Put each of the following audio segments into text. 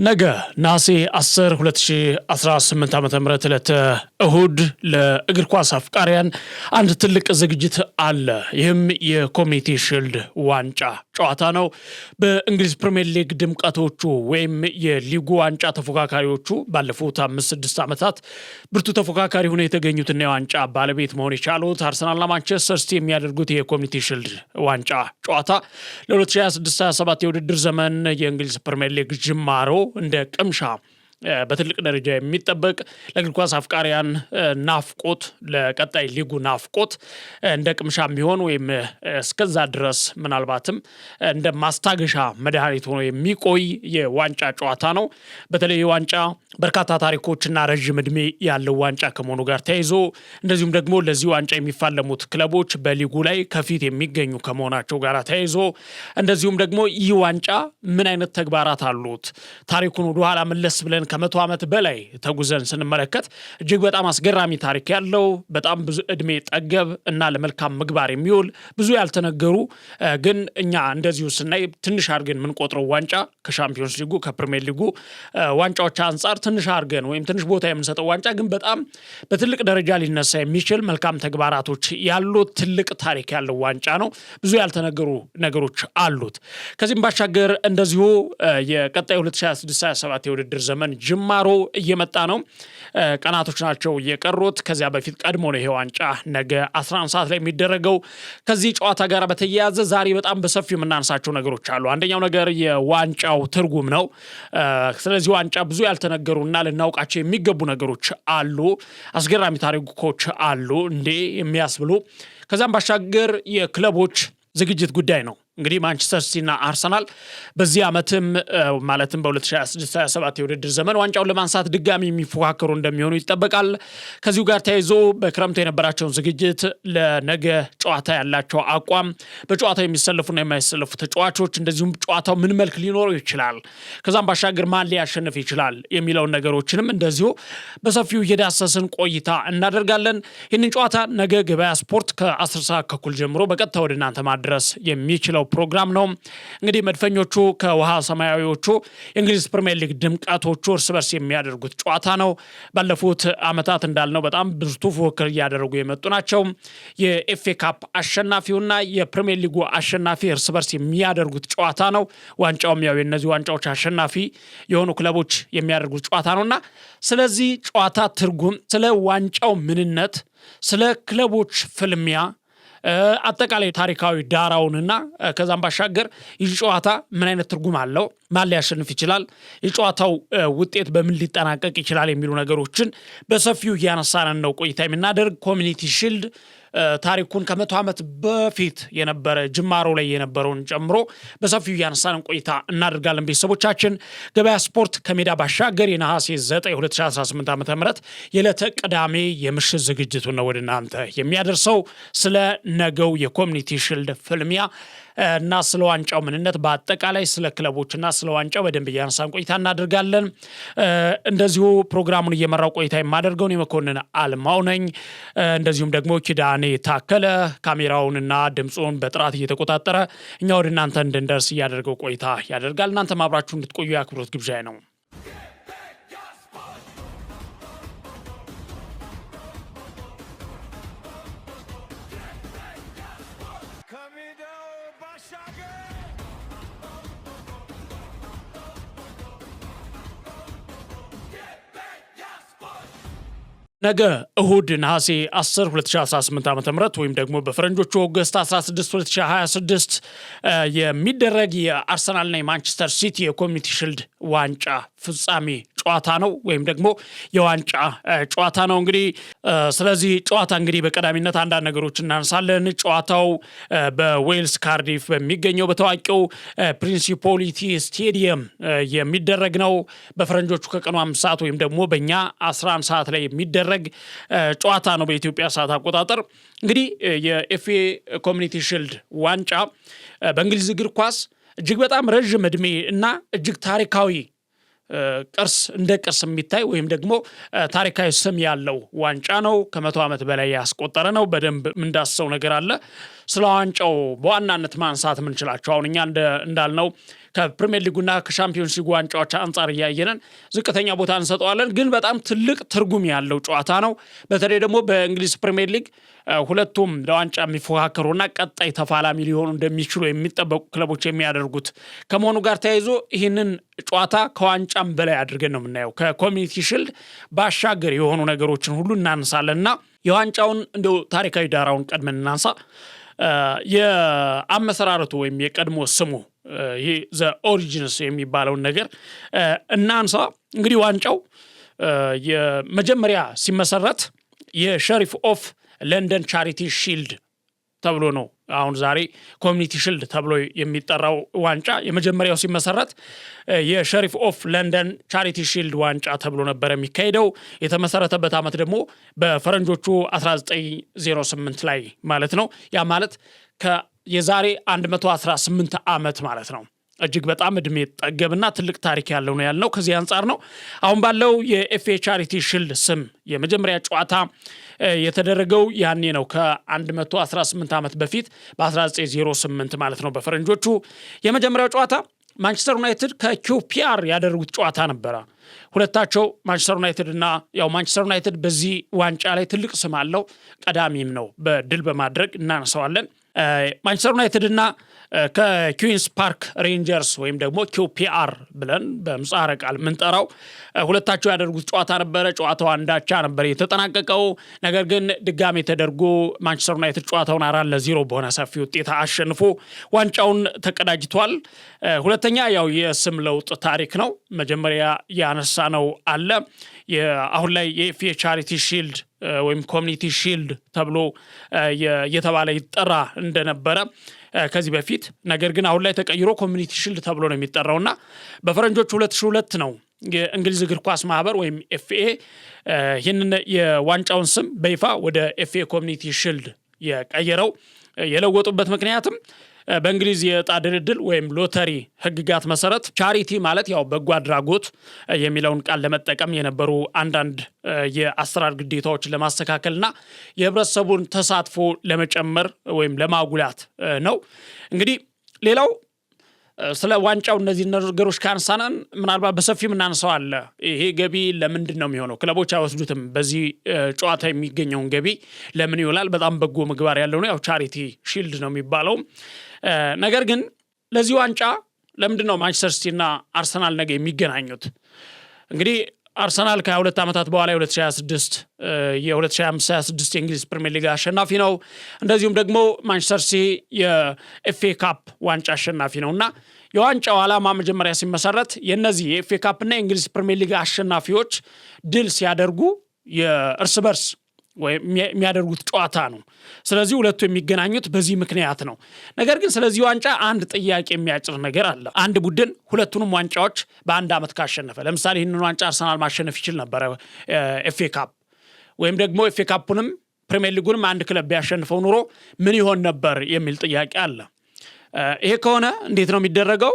ነገ ናሴ 10 2018 ዓ.ም ዕለተ እሁድ ለእግር ኳስ አፍቃሪያን አንድ ትልቅ ዝግጅት አለ። ይህም የኮሚኒቲ ሺልድ ዋንጫ ጨዋታ ነው። በእንግሊዝ ፕሪሚየር ሊግ ድምቀቶቹ ወይም የሊጉ ዋንጫ ተፎካካሪዎቹ ባለፉት 5-6 ዓመታት ብርቱ ተፎካካሪ ሆነው የተገኙትና የዋንጫ ባለቤት መሆን የቻሉት አርሰናልና ማንቸስተር ሲቲ የሚያደርጉት የኮሚኒቲ ሺልድ ዋንጫ ጨዋታ ለ2026/27 የውድድር ዘመን የእንግሊዝ ፕሪሚየር ሊግ ጅማሮ እንደ ቅምሻ በትልቅ ደረጃ የሚጠበቅ ለእግር ኳስ አፍቃሪያን ናፍቆት ለቀጣይ ሊጉ ናፍቆት እንደ ቅምሻ ቢሆን ወይም እስከዛ ድረስ ምናልባትም እንደ ማስታገሻ መድኃኒት ሆኖ የሚቆይ የዋንጫ ጨዋታ ነው። በተለይ የዋንጫ በርካታ ታሪኮችና ረጅም ዕድሜ ያለው ዋንጫ ከመሆኑ ጋር ተያይዞ እንደዚሁም ደግሞ ለዚህ ዋንጫ የሚፋለሙት ክለቦች በሊጉ ላይ ከፊት የሚገኙ ከመሆናቸው ጋር ተያይዞ እንደዚሁም ደግሞ ይህ ዋንጫ ምን አይነት ተግባራት አሉት ታሪኩን ወደ ኋላ መለስ ብለን ከ100 ዓመት በላይ ተጉዘን ስንመለከት እጅግ በጣም አስገራሚ ታሪክ ያለው በጣም ብዙ ዕድሜ ጠገብ እና ለመልካም ምግባር የሚውል ብዙ ያልተነገሩ ግን እኛ እንደዚሁ ስናይ ትንሽ አድርገን የምንቆጥረው ዋንጫ ከሻምፒዮንስ ሊጉ ከፕሪሚየር ሊጉ ዋንጫዎች አንጻር ትንሽ አድርገን ወይም ትንሽ ቦታ የምንሰጠው ዋንጫ ግን በጣም በትልቅ ደረጃ ሊነሳ የሚችል መልካም ተግባራቶች ያሉት ትልቅ ታሪክ ያለው ዋንጫ ነው። ብዙ ያልተነገሩ ነገሮች አሉት። ከዚህም ባሻገር እንደዚሁ የቀጣይ 2026/27 የውድድር ዘመን ጅማሮ እየመጣ ነው። ቀናቶች ናቸው የቀሩት። ከዚያ በፊት ቀድሞ ነው ይሄ ዋንጫ ነገ 11 ሰዓት ላይ የሚደረገው። ከዚህ ጨዋታ ጋር በተያያዘ ዛሬ በጣም በሰፊው የምናነሳቸው ነገሮች አሉ። አንደኛው ነገር የዋንጫው ትርጉም ነው። ስለዚህ ዋንጫ ብዙ ያልተነገሩና ልናውቃቸው የሚገቡ ነገሮች አሉ። አስገራሚ ታሪኮች አሉ እንዴ የሚያስብሉ። ከዛም ባሻገር የክለቦች ዝግጅት ጉዳይ ነው። እንግዲህ ማንቸስተር ሲቲና አርሰናል በዚህ ዓመትም ማለትም በ2026/27 የውድድር ዘመን ዋንጫውን ለማንሳት ድጋሚ የሚፎካከሩ እንደሚሆኑ ይጠበቃል። ከዚሁ ጋር ተያይዞ በክረምቱ የነበራቸውን ዝግጅት ለነገ ጨዋታ ያላቸው አቋም በጨዋታው የሚሰለፉና የማይሰለፉ ተጫዋቾች እንደዚሁም ጨዋታው ምን መልክ ሊኖረው ይችላል ከዛም ባሻገር ማን ሊያሸንፍ ይችላል የሚለውን ነገሮችንም እንደዚሁ በሰፊው እየዳሰስን ቆይታ እናደርጋለን። ይህንን ጨዋታ ነገ ገበያ ስፖርት ከ10 ሰዓት ተኩል ጀምሮ በቀጥታ ወደ እናንተ ማድረስ የሚችለው ፕሮግራም ነው። እንግዲህ መድፈኞቹ ከውሃ ሰማያዊዎቹ የእንግሊዝ ፕሪሚየር ሊግ ድምቀቶቹ እርስ በርስ የሚያደርጉት ጨዋታ ነው። ባለፉት ዓመታት እንዳልነው በጣም ብርቱ ፉክክር እያደረጉ የመጡ ናቸው። የኤፍኤ ካፕ አሸናፊውና የፕሪሚየር ሊጉ አሸናፊ እርስ በርስ የሚያደርጉት ጨዋታ ነው። ዋንጫውም ያው የእነዚህ ዋንጫዎች አሸናፊ የሆኑ ክለቦች የሚያደርጉት ጨዋታ ነውና ስለዚህ ጨዋታ ትርጉም፣ ስለ ዋንጫው ምንነት፣ ስለ ክለቦች ፍልሚያ አጠቃላይ ታሪካዊ ዳራውንና ከዛም ባሻገር ይህ ጨዋታ ምን አይነት ትርጉም አለው፣ ማን ሊያሸንፍ ይችላል፣ የጨዋታው ውጤት በምን ሊጠናቀቅ ይችላል የሚሉ ነገሮችን በሰፊው እያነሳን ነው ቆይታ የምናደርግ። ኮሚኒቲ ሺልድ ታሪኩን ከ100 ዓመት በፊት የነበረ ጅማሮ ላይ የነበረውን ጨምሮ በሰፊው እያነሳን ቆይታ እናደርጋለን። ቤተሰቦቻችን ገበያ ስፖርት ከሜዳ ባሻገር የነሐሴ 9 2018 ዓ.ም የዕለተ ቅዳሜ የምሽት ዝግጅቱን ነው ወደ እናንተ የሚያደርሰው። ስለ ነገው የኮሚኒቲ ሺልድ ፍልሚያ እና ስለ ዋንጫው ምንነት በአጠቃላይ ስለ ክለቦችና ስለ ዋንጫው በደንብ እያነሳን ቆይታ እናደርጋለን። እንደዚሁ ፕሮግራሙን እየመራው ቆይታ የማደርገውን የመኮንን አልማው ነኝ። እንደዚሁም ደግሞ ኪዳኔ ታከለ ካሜራውንና ድምፁን በጥራት እየተቆጣጠረ እኛ ወደ እናንተ እንድንደርስ እያደረገው ቆይታ ያደርጋል። እናንተ አብራችሁ እንድትቆዩ የአክብሮት ግብዣዬ ነው። ነገ እሁድ ነሐሴ 10 2018 ዓ.ም ወይም ደግሞ በፈረንጆቹ ኦገስት 16 2026 የሚደረግ የአርሰናልና የማንቸስተር ሲቲ የኮሚኒቲ ሺልድ ዋንጫ ፍጻሜ ጨዋታ ነው ወይም ደግሞ የዋንጫ ጨዋታ ነው። እንግዲህ ስለዚህ ጨዋታ እንግዲህ በቀዳሚነት አንዳንድ ነገሮች እናነሳለን። ጨዋታው በዌልስ ካርዲፍ በሚገኘው በታዋቂው ፕሪንሲፖሊቲ ስቴዲየም የሚደረግ ነው። በፈረንጆቹ ከቀኑ 5 ሰዓት ወይም ደግሞ በእኛ 11 ሰዓት ላይ የሚደረግ ጨዋታ ነው በኢትዮጵያ ሰዓት አቆጣጠር። እንግዲህ የኤፍኤ ኮሚኒቲ ሺልድ ዋንጫ በእንግሊዝ እግር ኳስ እጅግ በጣም ረጅም ዕድሜ እና እጅግ ታሪካዊ ቅርስ እንደ ቅርስ የሚታይ ወይም ደግሞ ታሪካዊ ስም ያለው ዋንጫ ነው። ከ100 ዓመት በላይ ያስቆጠረ ነው። በደንብ ምንዳሰው ነገር አለ። ስለ ዋንጫው በዋናነት ማንሳት ምንችላቸው አሁን እኛ እንዳልነው ከፕሪሚየር ሊጉና ከሻምፒዮንስ ሊግ ዋንጫዎች አንጻር ያየነን ዝቅተኛ ቦታ እንሰጠዋለን። ግን በጣም ትልቅ ትርጉም ያለው ጨዋታ ነው። በተለይ ደግሞ በእንግሊዝ ፕሪሚየር ሊግ ሁለቱም ለዋንጫ የሚፎካከሩና ቀጣይ ተፋላሚ ሊሆኑ እንደሚችሉ የሚጠበቁ ክለቦች የሚያደርጉት ከመሆኑ ጋር ተያይዞ ይህንን ጨዋታ ከዋንጫም በላይ አድርገን ነው የምናየው። ከኮሚኒቲ ሺልድ ባሻገር የሆኑ ነገሮችን ሁሉ እናነሳለንና የዋንጫውን እንደው ታሪካዊ ዳራውን ቀድመን እናንሳ። የአመሰራረቱ ወይም የቀድሞ ስሙ ይሄ ዘ ኦሪጂንስ የሚባለውን ነገር እናንሳ። እንግዲህ ዋንጫው የመጀመሪያ ሲመሰረት የሸሪፍ ኦፍ ለንደን ቻሪቲ ሺልድ ተብሎ ነው አሁን ዛሬ ኮሚኒቲ ሺልድ ተብሎ የሚጠራው ዋንጫ የመጀመሪያው ሲመሰረት የሸሪፍ ኦፍ ለንደን ቻሪቲ ሺልድ ዋንጫ ተብሎ ነበር የሚካሄደው። የተመሰረተበት ዓመት ደግሞ በፈረንጆቹ 1908 ላይ ማለት ነው። ያ ማለት የዛሬ 118 ዓመት ማለት ነው። እጅግ በጣም እድሜ ጠገብና ትልቅ ታሪክ ያለው ነው ያልነው ከዚህ አንጻር ነው። አሁን ባለው የኤፍኤ ቻሪቲ ሺልድ ስም የመጀመሪያ ጨዋታ የተደረገው ያኔ ነው ከ118 ዓመት በፊት በ1908 ማለት ነው በፈረንጆቹ። የመጀመሪያው ጨዋታ ማንቸስተር ዩናይትድ ከኪውፒአር ያደረጉት ጨዋታ ነበረ። ሁለታቸው ማንቸስተር ዩናይትድ እና ያው ማንቸስተር ዩናይትድ በዚህ ዋንጫ ላይ ትልቅ ስም አለው፣ ቀዳሚም ነው በድል በማድረግ እናነሳዋለን። ማንቸስተር ዩናይትድ እና ከኩዊንስ ፓርክ ሬንጀርስ ወይም ደግሞ ኪውፒአር ብለን በምህጻረ ቃል የምንጠራው ሁለታቸው ያደርጉት ጨዋታ ነበረ። ጨዋታው አንዳቻ ነበር የተጠናቀቀው። ነገር ግን ድጋሜ ተደርጎ ማንቸስተር ዩናይትድ ጨዋታውን 4-0 በሆነ ሰፊ ውጤት አሸንፎ ዋንጫውን ተቀዳጅቷል። ሁለተኛ ያው የስም ለውጥ ታሪክ ነው። መጀመሪያ ያነሳ ነው አለ አሁን ላይ የኤፍኤ ቻሪቲ ሺልድ ወይም ኮሚኒቲ ሺልድ ተብሎ እየተባለ ይጠራ እንደነበረ ከዚህ በፊት፣ ነገር ግን አሁን ላይ ተቀይሮ ኮሚኒቲ ሺልድ ተብሎ ነው የሚጠራውና በፈረንጆቹ 2002 ነው የእንግሊዝ እግር ኳስ ማህበር ወይም ኤፍኤ ይህንን የዋንጫውን ስም በይፋ ወደ ኤፍኤ ኮሚኒቲ ሺልድ የቀየረው። የለወጡበት ምክንያትም በእንግሊዝ የዕጣ ድልድል ወይም ሎተሪ ህግጋት መሰረት ቻሪቲ ማለት ያው በጎ አድራጎት የሚለውን ቃል ለመጠቀም የነበሩ አንዳንድ የአሰራር ግዴታዎችን ለማስተካከልና የህብረተሰቡን ተሳትፎ ለመጨመር ወይም ለማጉላት ነው። እንግዲህ ሌላው ስለ ዋንጫው እነዚህ ነገሮች ካነሳናን ምናልባት በሰፊው እናነሳው አለ። ይሄ ገቢ ለምንድን ነው የሚሆነው? ክለቦች አይወስዱትም። በዚህ ጨዋታ የሚገኘውን ገቢ ለምን ይውላል? በጣም በጎ ምግባር ያለው ነው። ያው ቻሪቲ ሺልድ ነው የሚባለው። ነገር ግን ለዚህ ዋንጫ ለምንድን ነው ማንቸስተር ሲቲ እና አርሰናል ነገ የሚገናኙት? እንግዲህ አርሰናል ከ22 ዓመታት በኋላ የ2025-26 የእንግሊዝ ፕሪሚየር ሊግ አሸናፊ ነው። እንደዚሁም ደግሞ ማንቸስተር ሲቲ የኤፍኤ ካፕ ዋንጫ አሸናፊ ነውና የዋንጫው ዓላማ መጀመሪያ ሲመሰረት የነዚህ የኤፍኤ ካፕ እና የእንግሊዝ ፕሪሚየር ሊግ አሸናፊዎች ድል ሲያደርጉ የእርስ በርስ የሚያደርጉት ጨዋታ ነው። ስለዚህ ሁለቱ የሚገናኙት በዚህ ምክንያት ነው። ነገር ግን ስለዚህ ዋንጫ አንድ ጥያቄ የሚያጭር ነገር አለ። አንድ ቡድን ሁለቱንም ዋንጫዎች በአንድ ዓመት ካሸነፈ፣ ለምሳሌ ይህንን ዋንጫ አርሰናል ማሸነፍ ይችል ነበረ ኤፍኤ ካፕ፣ ወይም ደግሞ ኤፍኤ ካፑንም ፕሪሚየር ሊጉንም አንድ ክለብ ቢያሸንፈው ኑሮ ምን ይሆን ነበር የሚል ጥያቄ አለ። ይሄ ከሆነ እንዴት ነው የሚደረገው?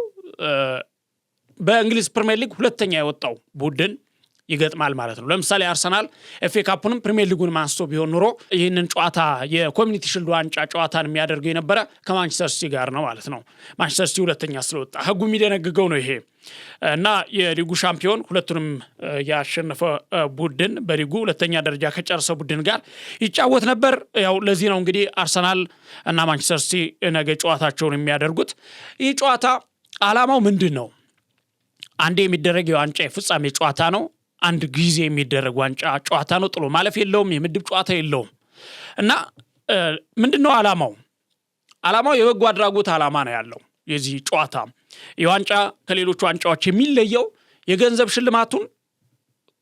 በእንግሊዝ ፕሪሚየር ሊግ ሁለተኛ የወጣው ቡድን ይገጥማል ማለት ነው። ለምሳሌ አርሰናል ኤፍኤ ካፑንም ፕሪሚየር ሊጉን ማንስቶ ቢሆን ኑሮ ይህንን ጨዋታ የኮሚኒቲ ሺልድ ዋንጫ ጨዋታን የሚያደርገው የነበረ ከማንቸስተር ሲቲ ጋር ነው ማለት ነው። ማንቸስተር ሲቲ ሁለተኛ ስለወጣ ህጉ የሚደነግገው ነው ይሄ እና የሊጉ ሻምፒዮን ሁለቱንም ያሸነፈ ቡድን በሊጉ ሁለተኛ ደረጃ ከጨረሰ ቡድን ጋር ይጫወት ነበር። ያው ለዚህ ነው እንግዲህ አርሰናል እና ማንቸስተር ሲቲ ነገ ጨዋታቸውን የሚያደርጉት። ይህ ጨዋታ ዓላማው ምንድን ነው? አንዴ የሚደረግ የዋንጫ የፍጻሜ ጨዋታ ነው። አንድ ጊዜ የሚደረግ ዋንጫ ጨዋታ ነው። ጥሎ ማለፍ የለውም። የምድብ ጨዋታ የለውም እና ምንድነው ዓላማው? ዓላማው የበጎ አድራጎት ዓላማ ነው ያለው የዚህ ጨዋታ። የዋንጫ ከሌሎች ዋንጫዎች የሚለየው የገንዘብ ሽልማቱን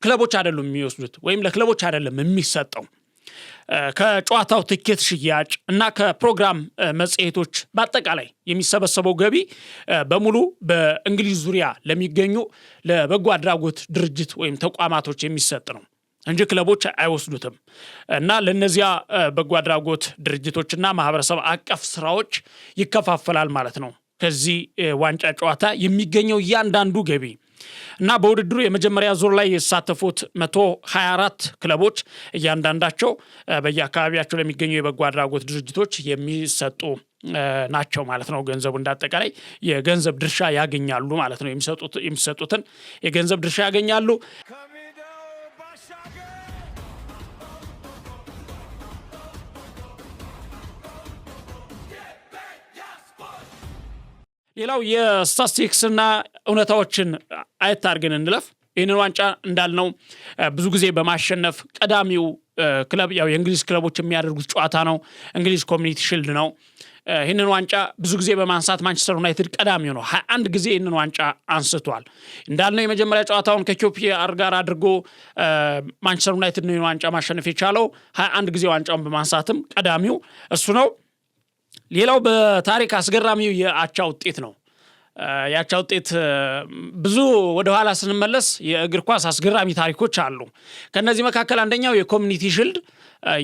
ክለቦች አይደሉም የሚወስዱት ወይም ለክለቦች አይደለም የሚሰጠው። ከጨዋታው ትኬት ሽያጭ እና ከፕሮግራም መጽሔቶች በአጠቃላይ የሚሰበሰበው ገቢ በሙሉ በእንግሊዝ ዙሪያ ለሚገኙ ለበጎ አድራጎት ድርጅት ወይም ተቋማቶች የሚሰጥ ነው እንጂ ክለቦች አይወስዱትም። እና ለነዚያ በጎ አድራጎት ድርጅቶችና ማህበረሰብ አቀፍ ስራዎች ይከፋፈላል ማለት ነው ከዚህ ዋንጫ ጨዋታ የሚገኘው እያንዳንዱ ገቢ። እና በውድድሩ የመጀመሪያ ዙር ላይ የተሳተፉት 124 ክለቦች እያንዳንዳቸው በየአካባቢያቸው ለሚገኙ የበጎ አድራጎት ድርጅቶች የሚሰጡ ናቸው ማለት ነው። ገንዘቡ እንዳጠቃላይ የገንዘብ ድርሻ ያገኛሉ ማለት ነው። የሚሰጡትን የገንዘብ ድርሻ ያገኛሉ። ሌላው የስታቲስቲክስና እውነታዎችን አየት አድርገን እንለፍ። ይህንን ዋንጫ እንዳልነው ብዙ ጊዜ በማሸነፍ ቀዳሚው ክለብ ያው የእንግሊዝ ክለቦች የሚያደርጉት ጨዋታ ነው። እንግሊዝ ኮሚኒቲ ሺልድ ነው። ይህንን ዋንጫ ብዙ ጊዜ በማንሳት ማንቸስተር ዩናይትድ ቀዳሚው ነው። 21 ጊዜ ይህንን ዋንጫ አንስቷል። እንዳልነው የመጀመሪያ ጨዋታውን ከኪዮፒአር ጋር አድርጎ ማንቸስተር ዩናይትድ ነው ዋንጫ ማሸነፍ የቻለው 21 ጊዜ ዋንጫውን በማንሳትም ቀዳሚው እሱ ነው። ሌላው በታሪክ አስገራሚው የአቻ ውጤት ነው። የአቻ ውጤት ብዙ ወደ ኋላ ስንመለስ የእግር ኳስ አስገራሚ ታሪኮች አሉ። ከነዚህ መካከል አንደኛው የኮሚኒቲ ሺልድ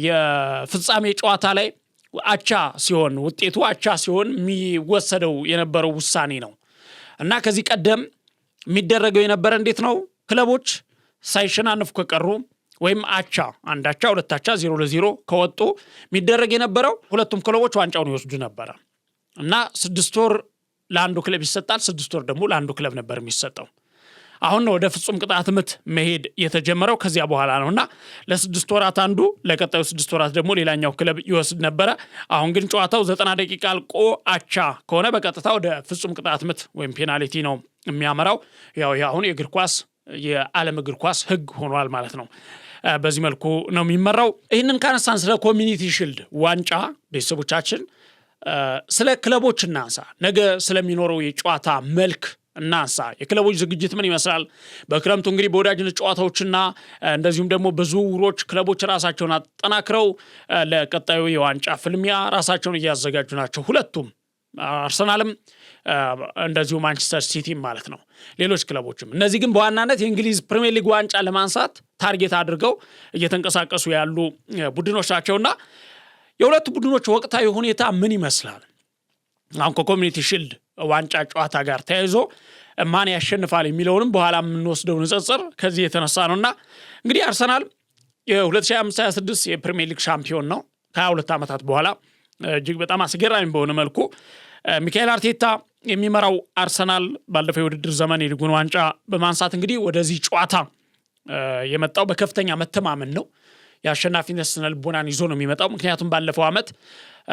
የፍጻሜ ጨዋታ ላይ አቻ ሲሆን ውጤቱ አቻ ሲሆን የሚወሰደው የነበረው ውሳኔ ነው እና ከዚህ ቀደም የሚደረገው የነበረ እንዴት ነው? ክለቦች ሳይሸናነፉ ከቀሩ ወይም አቻ አንድ አቻ ሁለት አቻ 0-0 ከወጡ የሚደረግ የነበረው ሁለቱም ክለቦች ዋንጫውን ይወስዱ ነበር እና 6 ወር ለአንዱ ክለብ ይሰጣል፣ 6 ወር ደግሞ ለአንዱ ክለብ ነበር የሚሰጠው። አሁን ነው ወደ ፍጹም ቅጣት ምት መሄድ የተጀመረው ከዚያ በኋላ ነውና ለ6 ወራት አንዱ ለቀጣዩ 6 ወራት ደግሞ ሌላኛው ክለብ ይወስድ ነበረ። አሁን ግን ጨዋታው 90 ደቂቃ አልቆ አቻ ከሆነ በቀጥታ ወደ ፍጹም ቅጣት ምት ወይም ፔናልቲ ነው የሚያመራው። ያው አሁን የእግር ኳስ የዓለም እግር ኳስ ህግ ሆኗል ማለት ነው። በዚህ መልኩ ነው የሚመራው። ይህንን ካነሳን ስለ ኮሚኒቲ ሺልድ ዋንጫ ቤተሰቦቻችን ስለ ክለቦች እናንሳ። ነገ ስለሚኖረው የጨዋታ መልክ እናንሳ። የክለቦች ዝግጅት ምን ይመስላል? በክረምቱ እንግዲህ በወዳጅነት ጨዋታዎችና እንደዚሁም ደግሞ በዝውውሮች ክለቦች ራሳቸውን አጠናክረው ለቀጣዩ የዋንጫ ፍልሚያ ራሳቸውን እያዘጋጁ ናቸው። ሁለቱም አርሰናልም እንደዚሁ ማንቸስተር ሲቲ ማለት ነው። ሌሎች ክለቦችም እነዚህ ግን በዋናነት የእንግሊዝ ፕሪሚየር ሊግ ዋንጫ ለማንሳት ታርጌት አድርገው እየተንቀሳቀሱ ያሉ ቡድኖች ናቸውና የሁለቱ ቡድኖች ወቅታዊ ሁኔታ ምን ይመስላል? አሁን ከኮሚኒቲ ሺልድ ዋንጫ ጨዋታ ጋር ተያይዞ ማን ያሸንፋል የሚለውንም በኋላ የምንወስደው ንጽጽር ከዚህ የተነሳ ነውና እንግዲህ አርሰናል የ2025/26 የፕሪሚየር ሊግ ሻምፒዮን ነው ከ22 ዓመታት በኋላ እጅግ በጣም አስገራሚ በሆነ መልኩ ሚካኤል አርቴታ የሚመራው አርሰናል ባለፈው የውድድር ዘመን የሊጉን ዋንጫ በማንሳት እንግዲህ ወደዚህ ጨዋታ የመጣው በከፍተኛ መተማመን ነው። የአሸናፊነት ስነ ልቦናን ይዞ ነው የሚመጣው። ምክንያቱም ባለፈው ዓመት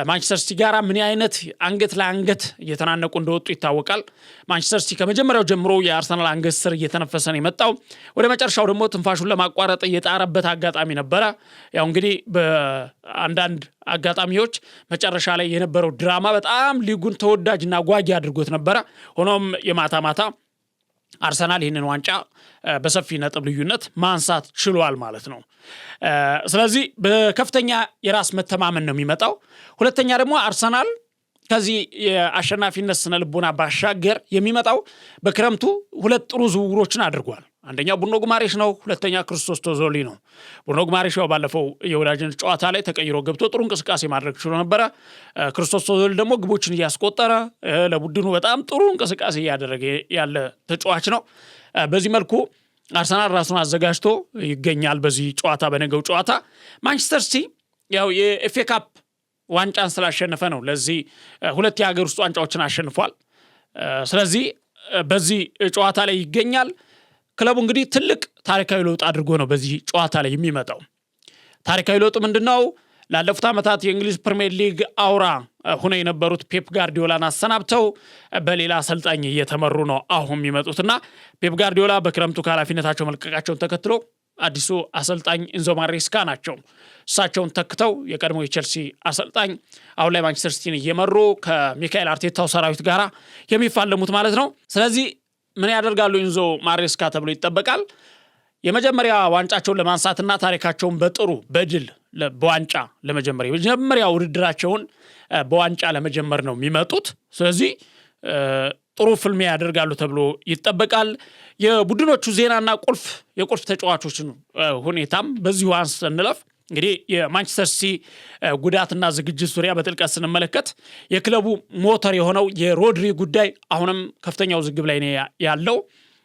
ማንቸስተር ሲቲ ጋራ ምን አይነት አንገት ለአንገት እየተናነቁ እንደወጡ ይታወቃል። ማንቸስተር ሲቲ ከመጀመሪያው ጀምሮ የአርሰናል አንገት ስር እየተነፈሰ ነው የመጣው። ወደ መጨረሻው ደግሞ ትንፋሹን ለማቋረጥ እየጣረበት አጋጣሚ ነበረ። ያው እንግዲህ በአንዳንድ አጋጣሚዎች መጨረሻ ላይ የነበረው ድራማ በጣም ሊጉን ተወዳጅና ጓጊ አድርጎት ነበረ። ሆኖም የማታ ማታ አርሰናል ይህንን ዋንጫ በሰፊ ነጥብ ልዩነት ማንሳት ችሏል ማለት ነው። ስለዚህ በከፍተኛ የራስ መተማመን ነው የሚመጣው። ሁለተኛ ደግሞ አርሰናል ከዚህ የአሸናፊነት ስነ ልቦና ባሻገር የሚመጣው በክረምቱ ሁለት ጥሩ ዝውውሮችን አድርጓል። አንደኛው ቡርኖ ጉማሬሽ ነው፣ ሁለተኛ ክርስቶስ ቶዞሊ ነው። ቡርኖ ጉማሬሽ ባለፈው የወዳጅነት ጨዋታ ላይ ተቀይሮ ገብቶ ጥሩ እንቅስቃሴ ማድረግ ችሎ ነበረ። ክርስቶስ ቶዞሊ ደግሞ ግቦችን እያስቆጠረ ለቡድኑ በጣም ጥሩ እንቅስቃሴ እያደረገ ያለ ተጫዋች ነው። በዚህ መልኩ አርሰናል ራሱን አዘጋጅቶ ይገኛል። በዚህ ጨዋታ በነገው ጨዋታ ማንቸስተር ሲቲ ያው የኤፍኤ ካፕ ዋንጫን ስላሸነፈ ነው ለዚህ ሁለት የሀገር ውስጥ ዋንጫዎችን አሸንፏል። ስለዚህ በዚህ ጨዋታ ላይ ይገኛል። ክለቡ እንግዲህ ትልቅ ታሪካዊ ለውጥ አድርጎ ነው በዚህ ጨዋታ ላይ የሚመጣው። ታሪካዊ ለውጥ ምንድነው? ላለፉት ዓመታት የእንግሊዝ ፕሪሚየር ሊግ አውራ ሆነው የነበሩት ፔፕ ጋርዲዮላን አሰናብተው በሌላ አሰልጣኝ እየተመሩ ነው አሁን የሚመጡትና ፔፕ ጋርዲዮላ በክረምቱ ከኃላፊነታቸው መልቀቃቸውን ተከትሎ አዲሱ አሰልጣኝ ኢንዞ ማሬስካ ናቸው። እሳቸውን ተክተው የቀድሞ የቼልሲ አሰልጣኝ አሁን ላይ ማንቸስተር ሲቲን እየመሩ ከሚካኤል አርቴታው ሰራዊት ጋር የሚፋለሙት ማለት ነው። ስለዚህ ምን ያደርጋሉ ኢንዞ ማሬስካ ተብሎ ይጠበቃል? የመጀመሪያ ዋንጫቸውን ለማንሳትና ታሪካቸውን በጥሩ በድል በዋንጫ ለመጀመር የመጀመሪያ ውድድራቸውን በዋንጫ ለመጀመር ነው የሚመጡት። ስለዚህ ጥሩ ፍልሚያ ያደርጋሉ ተብሎ ይጠበቃል። የቡድኖቹ ዜናና የቁልፍ ተጫዋቾችን ሁኔታም በዚሁ አንስተንለፍ። እንግዲህ የማንቸስተር ሲቲ ጉዳትና ዝግጅት ዙሪያ በጥልቀት ስንመለከት የክለቡ ሞተር የሆነው የሮድሪ ጉዳይ አሁንም ከፍተኛው ዝግብ ላይ ነው ያለው።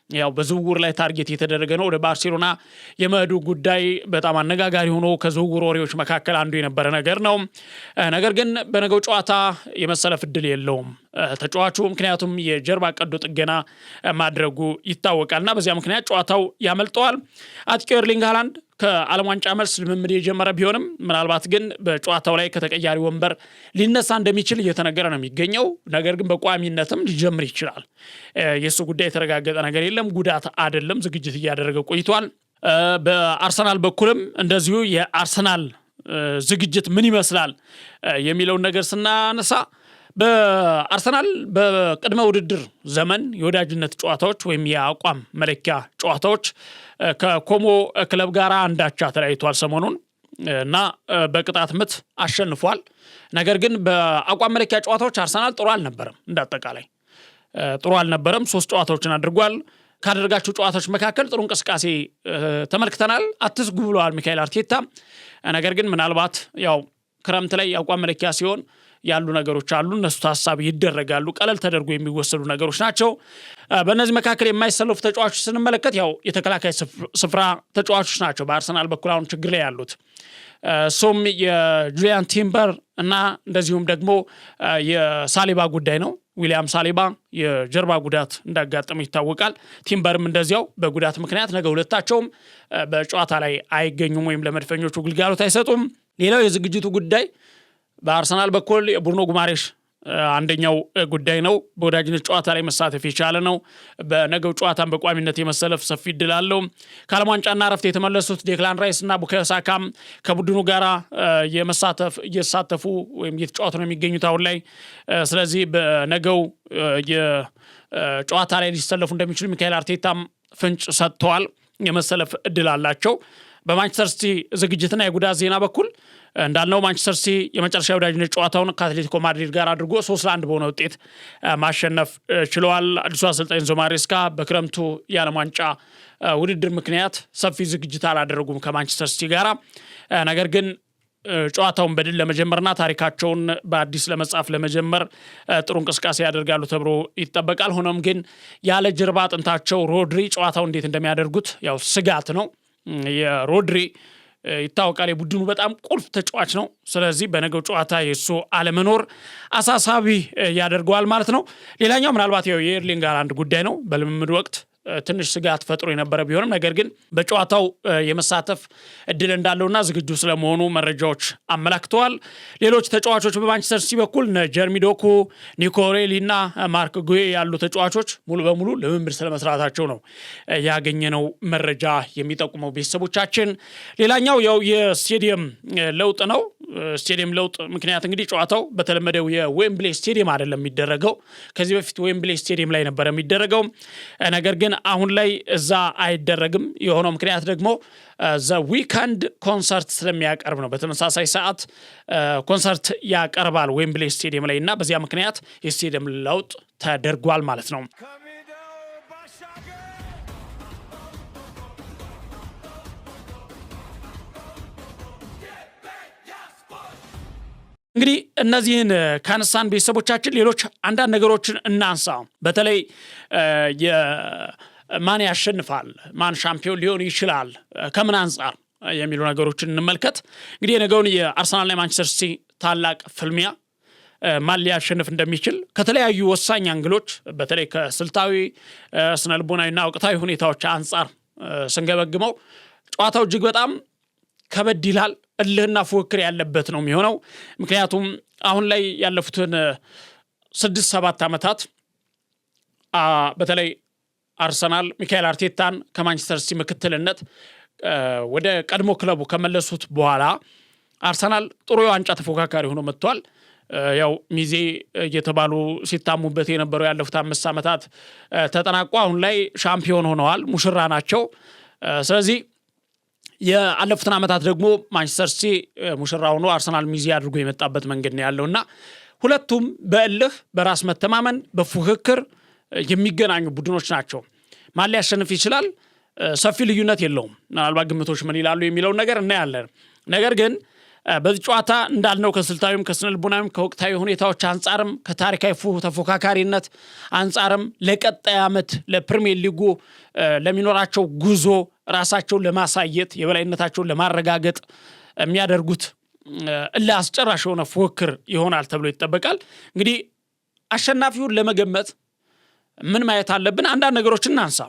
ያው በዝውውር ላይ ታርጌት የተደረገ ነው። ወደ ባርሴሎና የመሄዱ ጉዳይ በጣም አነጋጋሪ ሆኖ ከዝውውር ወሬዎች መካከል አንዱ የነበረ ነገር ነው። ነገር ግን በነገው ጨዋታ የመሰለፍ እድል የለውም ተጫዋቹ፣ ምክንያቱም የጀርባ ቀዶ ጥገና ማድረጉ ይታወቃልና በዚያ ምክንያት ጨዋታው ያመልጠዋል። አጥቂው ኤርሊንግ ሃላንድ ከዓለም ዋንጫ መልስ ልምምድ የጀመረ ቢሆንም ምናልባት ግን በጨዋታው ላይ ከተቀያሪ ወንበር ሊነሳ እንደሚችል እየተነገረ ነው የሚገኘው። ነገር ግን በቋሚነትም ሊጀምር ይችላል። የእሱ ጉዳይ የተረጋገጠ ነገር የለም። ጉዳት አይደለም፣ ዝግጅት እያደረገ ቆይቷል። በአርሰናል በኩልም እንደዚሁ የአርሰናል ዝግጅት ምን ይመስላል የሚለውን ነገር ስናነሳ በአርሰናል በቅድመ ውድድር ዘመን የወዳጅነት ጨዋታዎች ወይም የአቋም መለኪያ ጨዋታዎች ከኮሞ ክለብ ጋር አንዳቻ ተለያይቷል ሰሞኑን እና በቅጣት ምት አሸንፏል። ነገር ግን በአቋም መለኪያ ጨዋታዎች አርሰናል ጥሩ አልነበረም፣ እንዳጠቃላይ ጥሩ አልነበረም። 3 ጨዋታዎችን አድርጓል። ካደረጋቸው ጨዋታዎች መካከል ጥሩ እንቅስቃሴ ተመልክተናል። አትስጉ ብለዋል ሚካኤል አርቴታ። ነገር ግን ምናልባት ያው ክረምት ላይ የአቋም መለኪያ ሲሆን ያሉ ነገሮች አሉ፣ እነሱ ታሳቢ ይደረጋሉ። ቀለል ተደርጎ የሚወሰዱ ነገሮች ናቸው። በእነዚህ መካከል የማይሰለፉ ተጫዋቾች ስንመለከት ያው የተከላካይ ስፍራ ተጫዋቾች ናቸው በአርሰናል በኩል አሁን ችግር ላይ ያሉት። እሱም የጁሊያን ቲምበር እና እንደዚሁም ደግሞ የሳሊባ ጉዳይ ነው። ዊሊያም ሳሊባ የጀርባ ጉዳት እንዳጋጠመው ይታወቃል። ቲምበርም እንደዚያው በጉዳት ምክንያት ነገ ሁለታቸውም በጨዋታ ላይ አይገኙም ወይም ለመድፈኞቹ ግልጋሎት አይሰጡም። ሌላው የዝግጅቱ ጉዳይ በአርሰናል በኩል የቡርኖ ጉማሬሽ አንደኛው ጉዳይ ነው። በወዳጅነት ጨዋታ ላይ መሳተፍ የቻለ ነው። በነገው ጨዋታም በቋሚነት የመሰለፍ ሰፊ እድል አለው። ከዓለም ዋንጫና እረፍት የተመለሱት ዴክላን ራይስ እና ቡካዮ ሳካም ከቡድኑ ጋር እየተሳተፉ ወይም እየተጫወቱ ነው የሚገኙት አሁን ላይ። ስለዚህ በነገው የጨዋታ ላይ ሊሰለፉ እንደሚችሉ ሚካኤል አርቴታም ፍንጭ ሰጥተዋል። የመሰለፍ እድል አላቸው። በማንቸስተር ሲቲ ዝግጅትና የጉዳት ዜና በኩል እንዳልነው ማንቸስተር ሲቲ የመጨረሻ ወዳጅነት ጨዋታውን ከአትሌቲኮ ማድሪድ ጋር አድርጎ 3-1 በሆነ ውጤት ማሸነፍ ችለዋል። አዲሱ አሰልጣኝ ኤንዞ ማሬስካ በክረምቱ የዓለም ዋንጫ ውድድር ምክንያት ሰፊ ዝግጅት አላደረጉም ከማንቸስተር ሲቲ ጋር። ነገር ግን ጨዋታውን በድል ለመጀመርና ታሪካቸውን በአዲስ ለመጻፍ ለመጀመር ጥሩ እንቅስቃሴ ያደርጋሉ ተብሎ ይጠበቃል። ሆኖም ግን ያለ ጀርባ አጥንታቸው ሮድሪ ጨዋታው እንዴት እንደሚያደርጉት ያው ስጋት ነው። የሮድሪ ይታወቃል የቡድኑ በጣም ቁልፍ ተጫዋች ነው። ስለዚህ በነገው ጨዋታ የሱ አለመኖር አሳሳቢ ያደርገዋል ማለት ነው። ሌላኛው ምናልባት የኤርሊንግ ሃላንድ ጉዳይ ነው። በልምምድ ወቅት ትንሽ ስጋት ፈጥሮ የነበረ ቢሆንም ነገር ግን በጨዋታው የመሳተፍ እድል እንዳለውና ዝግጁ ስለመሆኑ መረጃዎች አመላክተዋል። ሌሎች ተጫዋቾች በማንቸስተር ሲቲ በኩል ጀርሚ ዶኩ፣ ኒኮ ሬሊ እና ማርክ ጉዌ ያሉ ተጫዋቾች ሙሉ በሙሉ ልምምድ ስለመስራታቸው ነው ያገኘነው መረጃ የሚጠቁመው ቤተሰቦቻችን። ሌላኛው ያው የስቴዲየም ለውጥ ነው። ስቴዲየም ለውጥ ምክንያት እንግዲህ ጨዋታው በተለመደው የዌምብሌ ስቴዲየም አይደለም የሚደረገው። ከዚህ በፊት ዌምብሌ ስቴዲየም ላይ ነበር የሚደረገው። ነገር ግን አሁን ላይ እዛ አይደረግም። የሆነው ምክንያት ደግሞ ዘ ዊከንድ ኮንሰርት ስለሚያቀርብ ነው። በተመሳሳይ ሰዓት ኮንሰርት ያቀርባል ዌምብሌ ስቴዲየም ላይ እና በዚያ ምክንያት የስቴዲየም ለውጥ ተደርጓል ማለት ነው። እንግዲህ እነዚህን ካነሳን ቤተሰቦቻችን ሌሎች አንዳንድ ነገሮችን እናንሳ። በተለይ ማን ያሸንፋል፣ ማን ሻምፒዮን ሊሆን ይችላል፣ ከምን አንጻር የሚሉ ነገሮችን እንመልከት። እንግዲህ የነገውን የአርሰናልና የማንቸስተር ሲቲ ታላቅ ፍልሚያ ማን ሊያሸንፍ እንደሚችል ከተለያዩ ወሳኝ አንግሎች በተለይ ከስልታዊ ስነልቦናዊና ወቅታዊ ሁኔታዎች አንጻር ስንገመግመው ጨዋታው እጅግ በጣም ከበድ ይላል። እልህና ፉክክር ያለበት ነው የሚሆነው። ምክንያቱም አሁን ላይ ያለፉትን 6-7 ዓመታት በተለይ አርሰናል ሚካኤል አርቴታን ከማንቸስተር ሲቲ ምክትልነት ወደ ቀድሞ ክለቡ ከመለሱት በኋላ አርሰናል ጥሩ የዋንጫ ተፎካካሪ ሆኖ መጥቷል። ያው ሚዜ እየተባሉ ሲታሙበት የነበረው ያለፉት 5 ዓመታት ተጠናቋ አሁን ላይ ሻምፒዮን ሆነዋል። ሙሽራ ናቸው። ስለዚህ ያለፉትን ዓመታት ደግሞ ማንቸስተር ሲቲ ሙሽራ ሆኖ አርሰናል ሚዜ አድርጎ የመጣበት መንገድ ነው ያለውና ሁለቱም በእልህ በራስ መተማመን በፉክክር የሚገናኙ ቡድኖች ናቸው። ማን ሊያሸንፍ ይችላል? ሰፊ ልዩነት የለውም። ምናልባት ግምቶች ምን ይላሉ የሚለውን ነገር እናያለን። ነገር ግን በዚህ ጨዋታ እንዳልነው ከስልታዊም ከስነልቦናዊም ከወቅታዊ ሁኔታዎች አንጻርም ከታሪካዊ ተፎካካሪነት አንጻርም ለቀጣይ ዓመት ለፕሪሚየር ሊጉ ለሚኖራቸው ጉዞ ራሳቸውን ለማሳየት የበላይነታቸውን ለማረጋገጥ የሚያደርጉት ለአስጨራሽ የሆነ ፉክክር ይሆናል ተብሎ ይጠበቃል። እንግዲህ አሸናፊውን ለመገመት ምን ማየት አለብን? አንዳንድ ነገሮችን እናንሳ።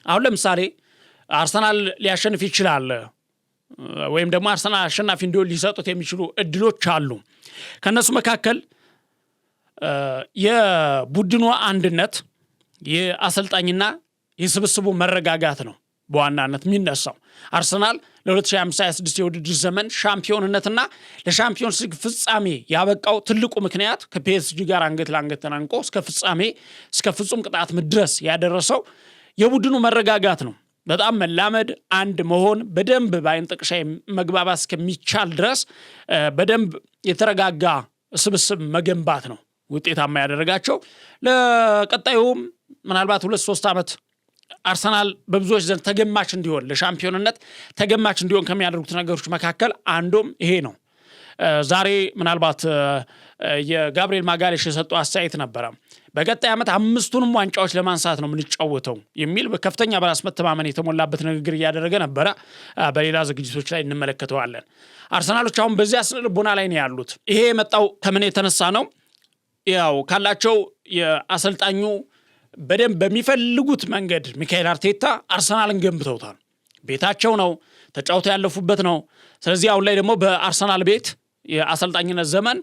አሁን ለምሳሌ አርሰናል ሊያሸንፍ ይችላል ወይም ደግሞ አርሰናል አሸናፊ እንዲሆን ሊሰጡት የሚችሉ እድሎች አሉ። ከነሱ መካከል የቡድኑ አንድነት፣ የአሰልጣኝና የስብስቡ መረጋጋት ነው በዋናነት የሚነሳው። አርሰናል ለ2025/26 የውድድር ዘመን ሻምፒዮንነትና ለሻምፒዮንስ ሊግ ፍጻሜ ያበቃው ትልቁ ምክንያት ከፒኤስጂ ጋር አንገት ለአንገት ተናንቆ እስከ ፍጻሜ እስከ ፍጹም ቅጣት ምት ድረስ ያደረሰው የቡድኑ መረጋጋት ነው። በጣም መላመድ፣ አንድ መሆን፣ በደንብ በአይን ጥቅሻ መግባባት እስከሚቻል ድረስ በደንብ የተረጋጋ ስብስብ መገንባት ነው ውጤታማ ያደረጋቸው። ለቀጣዩም ምናልባት 2-3 ዓመት አርሰናል በብዙዎች ዘንድ ተገማች እንዲሆን ለሻምፒዮንነት ተገማች እንዲሆን ከሚያደርጉት ነገሮች መካከል አንዱም ይሄ ነው። ዛሬ ምናልባት የጋብሪኤል ማጋሌሽ የሰጠው አስተያየት ነበረ። በቀጣይ ዓመት 5ቱንም ዋንጫዎች ለማንሳት ነው የምንጫወተው የሚል በከፍተኛ በራስ መተማመን የተሞላበት ንግግር እያደረገ ነበረ። በሌላ ዝግጅቶች ላይ እንመለከተዋለን። አርሰናሎች አሁን በዚያ ስነልቦና ላይ ነው ያሉት። ይሄ የመጣው ከምን የተነሳ ነው? ያው ካላቸው የአሰልጣኙ በደንብ በሚፈልጉት መንገድ ሚካኤል አርቴታ አርሰናልን ገንብተውታል። ቤታቸው ነው፣ ተጫውተው ያለፉበት ነው። ስለዚህ አሁን ላይ ደግሞ በአርሰናል ቤት የአሰልጣኝነት ዘመን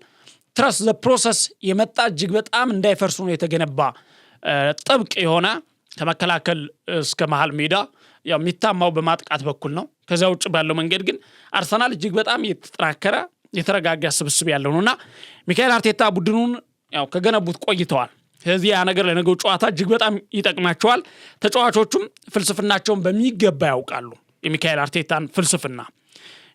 ትረስ ዘ ፕሮሰስ የመጣ እጅግ በጣም እንዳይፈርሱ ነው የተገነባ ጥብቅ የሆነ ከመከላከል እስከ መሃል ሜዳ ያው የሚታማው በማጥቃት በኩል ነው። ከዛ ውጭ ባለው መንገድ ግን አርሰናል እጅግ በጣም የተጠናከረ የተረጋጋ ስብስብ ያለው ነውና ሚካኤል አርቴታ ቡድኑን ያው ከገነቡት ቆይተዋል። ስለዚህ ያ ነገር ለነገው ጨዋታ እጅግ በጣም ይጠቅማቸዋል። ተጫዋቾቹም ፍልስፍናቸውን በሚገባ ያውቃሉ። የሚካኤል አርቴታን ፍልስፍና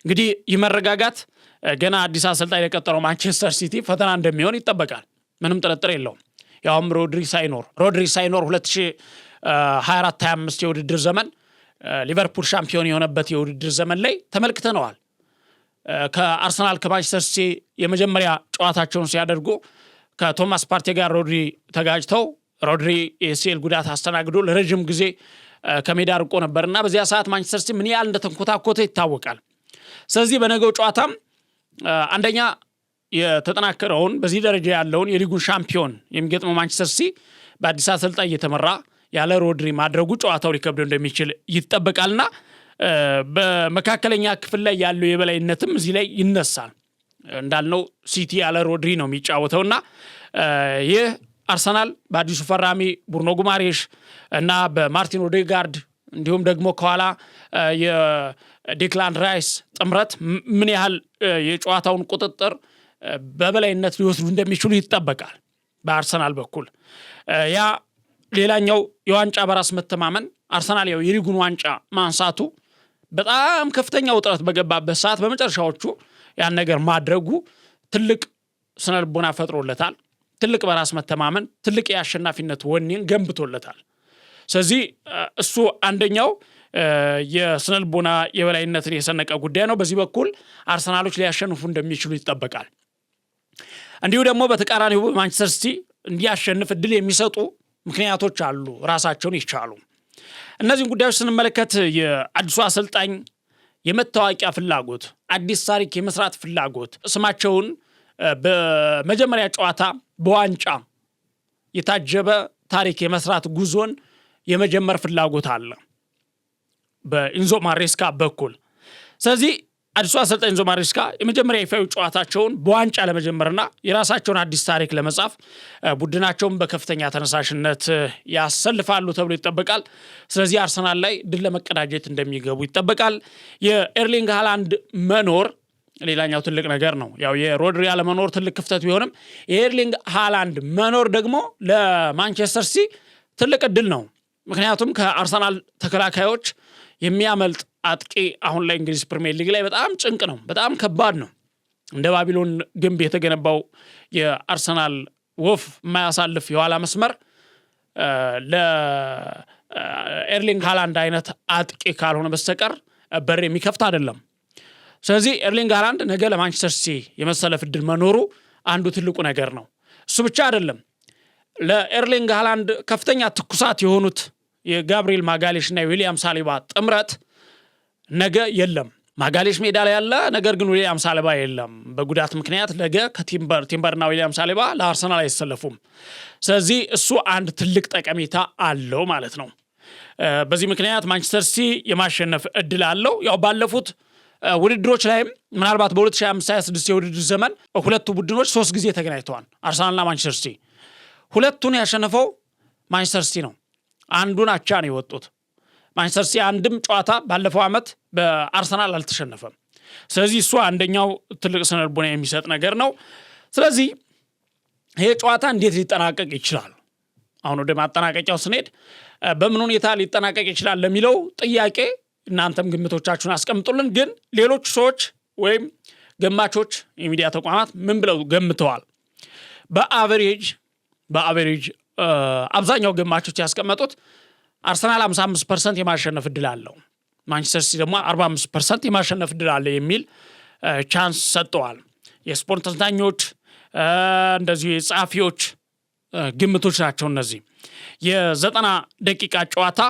እንግዲህ ይመረጋጋት ገና አዲስ አሰልጣኝ የቀጠረው ማንቸስተር ሲቲ ፈተና እንደሚሆን ይጠበቃል። ምንም ጥርጥር የለውም። ያውም ሮድሪ ሳይኖር 2024/25 የውድድር ዘመን ሊቨርፑል ሻምፒዮን የሆነበት የውድድር ዘመን ላይ ተመልክተነዋል። ከአርሰናል ከማንቸስተር ሲቲ የመጀመሪያ ጨዋታቸውን ሲያደርጉ ከቶማስ ፓርቴ ጋር ሮድሪ ተጋጅተው ሮድሪ የሲኤል ጉዳት አስተናግዶ ለረጅም ጊዜ ከሜዳ ርቆ ነበርና በዚያ ሰዓት ማንቸስተር ሲቲ ምን ያህል እንደተንኮታኮተ ይታወቃል። ስለዚህ በነገው ጨዋታም አንደኛ የተጠናከረውን በዚህ ደረጃ ያለውን የሊጉን ሻምፒዮን የሚገጥመው ማንቸስተር ሲቲ በአዲስ አሰልጣኝ እየተመራ ያለ ሮድሪ ማድረጉ ጨዋታው ሊከብደው እንደሚችል ይጠበቃልና በመካከለኛ ክፍል ላይ ያለው የበላይነትም እዚህ ላይ ይነሳል። እንዳልነው ሲቲ ያለ ሮድሪ ነው የሚጫወተውና ይህ አርሰናል በአዲሱ ፈራሚ ቡርኖ ጉማሬሽ እና በማርቲን ኦዴጋርድ እንዲሁም ደግሞ ከኋላ የዴክላን ራይስ ጥምረት ምን ያህል የጨዋታውን ቁጥጥር በበላይነት ሊወስዱ እንደሚችሉ ይጠበቃል። በአርሰናል በኩል ያ ሌላኛው የዋንጫ በራስ መተማመን አርሰናል ያው የሊጉን ዋንጫ ማንሳቱ በጣም ከፍተኛ ውጥረት በገባበት ሰዓት በመጨረሻዎቹ ያን ነገር ማድረጉ ትልቅ ስነልቦና ፈጥሮለታል። ትልቅ በራስ መተማመን፣ ትልቅ የአሸናፊነት ወኔን ገንብቶለታል። ስለዚህ እሱ አንደኛው የስነልቦና የበላይነትን የሰነቀ ጉዳይ ነው። በዚህ በኩል አርሰናሎች ሊያሸንፉ እንደሚችሉ ይጠበቃል። እንዲሁ ደግሞ በተቃራኒው ማንቸስተር ሲቲ እንዲያሸንፍ እድል የሚሰጡ ምክንያቶች አሉ፣ ራሳቸውን ይቻሉ። እነዚህን ጉዳዮች ስንመለከት የአዲሱ አሰልጣኝ የመታወቂያ ፍላጎት፣ አዲስ ታሪክ የመስራት ፍላጎት፣ ስማቸውን በመጀመሪያ ጨዋታ በዋንጫ የታጀበ ታሪክ የመስራት ጉዞን የመጀመር ፍላጎት አለ በኢንዞ ማሬስካ በኩል። ስለዚህ አዲሱ አሰልጣኝ ኢንዞ ማሬስካ የመጀመሪያ ይፋዊ ጨዋታቸውን በዋንጫ ለመጀመርና የራሳቸውን አዲስ ታሪክ ለመጻፍ ቡድናቸውን በከፍተኛ ተነሳሽነት ያሰልፋሉ ተብሎ ይጠበቃል። ስለዚህ አርሰናል ላይ ድል ለመቀዳጀት እንደሚገቡ ይጠበቃል። የኤርሊንግ ሃላንድ መኖር ሌላኛው ትልቅ ነገር ነው። ያው የሮድሪ አለመኖር ትልቅ ክፍተት ቢሆንም የኤርሊንግ ሃላንድ መኖር ደግሞ ለማንቸስተር ሲቲ ትልቅ እድል ነው። ምክንያቱም ከአርሰናል ተከላካዮች የሚያመልጥ አጥቂ አሁን ላይ እንግሊዝ ፕሪሚየር ሊግ ላይ በጣም ጭንቅ ነው፣ በጣም ከባድ ነው። እንደ ባቢሎን ግንብ የተገነባው የአርሰናል ወፍ የማያሳልፍ የኋላ መስመር ለኤርሊንግ ሃላንድ አይነት አጥቂ ካልሆነ በስተቀር በር የሚከፍት አይደለም። ስለዚህ ኤርሊንግ ሃላንድ ነገ ለማንቸስተር ሲቲ የመሰለፍ ዕድል መኖሩ አንዱ ትልቁ ነገር ነው። እሱ ብቻ አይደለም። ለኤርሊንግ ሃላንድ ከፍተኛ ትኩሳት የሆኑት የጋብሪኤል ማጋሌሽ እና የዊሊያም ሳሊባ ጥምረት ነገ የለም። ማጋሌሽ ሜዳ ላይ ያለ፣ ነገር ግን ዊሊያም ሳሊባ የለም በጉዳት ምክንያት። ነገ ከቲምበርና ዊሊያም ሳሊባ ለአርሰናል አይሰለፉም። ስለዚህ እሱ አንድ ትልቅ ጠቀሜታ አለው ማለት ነው። በዚህ ምክንያት ማንቸስተር ሲቲ የማሸነፍ እድል አለው። ያው ባለፉት ውድድሮች ላይም ምናልባት በ2025/26 የውድድር ዘመን ሁለቱ ቡድኖች 3 ጊዜ ተገናኝተዋል። አርሰናልና ማንቸስተር ሲቲ ሁለቱን ያሸነፈው ማንቸስተር ሲቲ ነው። አንዱን አቻ ነው የወጡት። ማንቸስተር ሲቲ አንድም ጨዋታ ባለፈው ዓመት በአርሰናል አልተሸነፈም። ስለዚህ እሱ አንደኛው ትልቅ ስነልቦና የሚሰጥ ነገር ነው። ስለዚህ ይሄ ጨዋታ እንዴት ሊጠናቀቅ ይችላል? አሁን ወደ ማጠናቀቂያው ስንሄድ በምን ሁኔታ ሊጠናቀቅ ይችላል ለሚለው ጥያቄ እናንተም ግምቶቻችሁን አስቀምጡልን። ግን ሌሎች ሰዎች ወይም ገማቾች የሚዲያ ተቋማት ምን ብለው ገምተዋል? በአቨሬጅ አብዛኛው ገማቾች ያስቀመጡት አርሰናል 55% የማሸነፍ ዕድል አለው፣ ማንቸስተር ሲቲ ደግሞ 45% የማሸነፍ ዕድል አለ የሚል ቻንስ ሰጥተዋል። የስፖርት ተንታኞች እንደዚሁ የጸሐፊዎች ግምቶች ናቸው እነዚህ። የ90 ደቂቃ ጨዋታ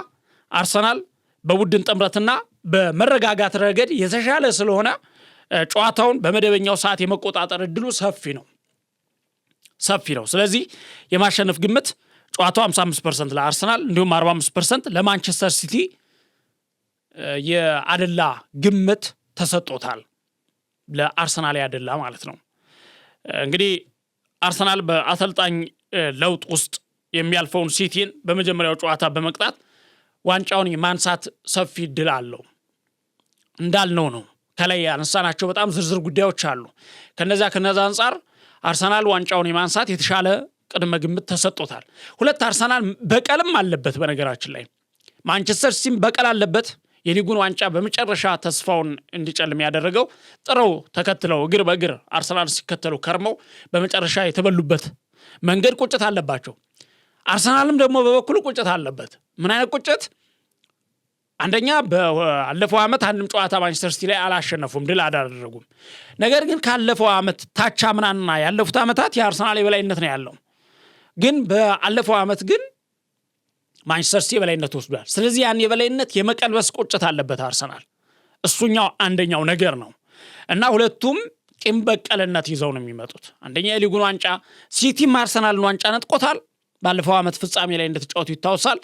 አርሰናል በቡድን ጥምረትና በመረጋጋት ረገድ የተሻለ ስለሆነ ጨዋታውን በመደበኛው ሰዓት የመቆጣጠር ዕድሉ ሰፊ ነው። ስለዚህ የማሸነፍ ግምት ጨዋታው 55% ለአርሰናል እንዲሁም 45% ለማንቸስተር ሲቲ የአደላ ግምት ተሰጥቶታል። ለአርሰናል ያደላ ማለት ነው። እንግዲህ አርሰናል በአሰልጣኝ ለውጥ ውስጥ የሚያልፈውን ሲቲን በመጀመሪያው ጨዋታ በመቅጣት ዋንጫውን የማንሳት ሰፊ ዕድል አለው። እንዳልነው ነው ከላይ ያነሳናቸው በጣም ዝርዝር ጉዳዮች አሉ። ከነዛ አንጻር አርሰናል ዋንጫውን የማንሳት የተሻለ ቅድመ ግምት ተሰጥቶታል። ሁለት አርሰናል በቀልም አለበት። በነገራችን ላይ ማንቸስተር ሲቲም በቀል አለበት። የሊጉን ዋንጫ በመጨረሻ ተስፋውን እንዲጨልም ያደረገው ጥረው ተከትለው እግር በእግር አርሰናል ሲከተሉ ከርመው በመጨረሻ የተበሉበት መንገድ ቁጭት አለባቸው። አርሰናልም ደግሞ በበኩሉ ቁጭት አለበት። ምን አይነት ቁጭት? አንደኛ በአለፈው ዓመት አንድም ጨዋታ ማንቸስተር ሲቲ ላይ አላሸነፉም፣ ድል አላደረጉም። ነገር ግን ካለፈው ዓመት ታቻ ምናና ያለፉት ዓመታት የአርሰናል የበላይነት ነው ያለው። ግን በአለፈው ዓመት ግን ማንቸስተር ሲቲ የበላይነት ወስዷል። ስለዚህ ያን የበላይነት የመቀልበስ ቁጭት አለበት አርሰናል። እሱኛው አንደኛው ነገር ነው እና ሁለቱም ቂም በቀልነት ይዘው ነው የሚመጡት። አንደኛ የሊጉን ዋንጫ ሲቲም አርሰናልን ዋንጫ ነጥቆታል። ባለፈው ዓመት ፍጻሜ ላይ እንደተጫወቱ ይታወሳል።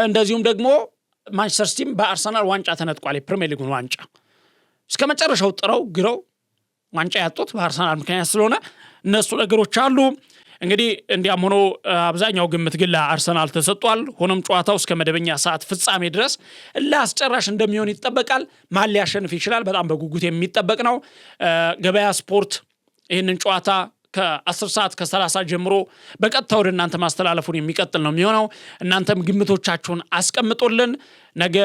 እንደዚሁም ደግሞ ማንቸስተር ሲቲም በአርሰናል ዋንጫ ተነጥቋል። የፕሪሚየር ሊጉን ዋንጫ እስከ መጨረሻው ጥረው ግረው ዋንጫ ያጡት በአርሰናል ምክንያት ስለሆነ እነሱ ነገሮች አሉ። እንግዲህ እንዲያም ሆኖ አብዛኛው ግምት ግን ለአርሰናል ተሰጥቷል። ሆኖም ጨዋታው እስከ መደበኛ ሰዓት ፍጻሜ ድረስ ለአስጨራሽ እንደሚሆን ይጠበቃል። ማን ሊያሸንፍ ይችላል? በጣም በጉጉት የሚጠበቅ ነው። ገበያ ስፖርት ይህንን ጨዋታ ከ10 ሰዓት ከ30 ጀምሮ በቀጥታ ወደ እናንተ ማስተላለፉን የሚቀጥል ነው የሚሆነው። እናንተም ግምቶቻችሁን አስቀምጡልን። ነገ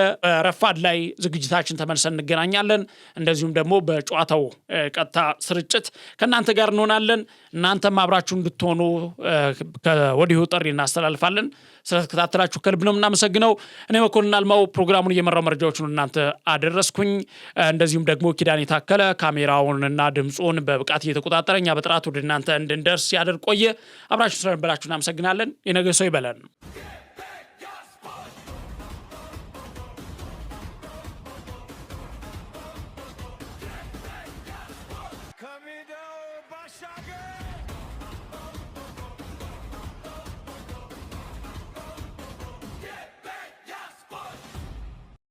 ረፋድ ላይ ዝግጅታችን ተመልሰን እንገናኛለን። እንደዚሁም ደግሞ በጨዋታው ቀጥታ ስርጭት ከእናንተ ጋር እንሆናለን። እናንተም አብራችሁ እንድትሆኑ ከወዲሁ ጥሪ እናስተላልፋለን። ስለተከታተላችሁ ከልብ ነው የምናመሰግነው። እኔ መኮንን አልማው ፕሮግራሙን እየመራው መረጃዎችን እናንተ አደረስኩኝ። እንደዚሁም ደግሞ ኪዳን የታከለ ካሜራውንና ድምፁን በብቃት እየተቆጣጠረኛ በጥራት ወደ እናንተ እንድንደርስ ያደርግ ቆየ። አብራችሁ ስለነበራችሁ እናመሰግናለን። የነገ ሰው ይበለን።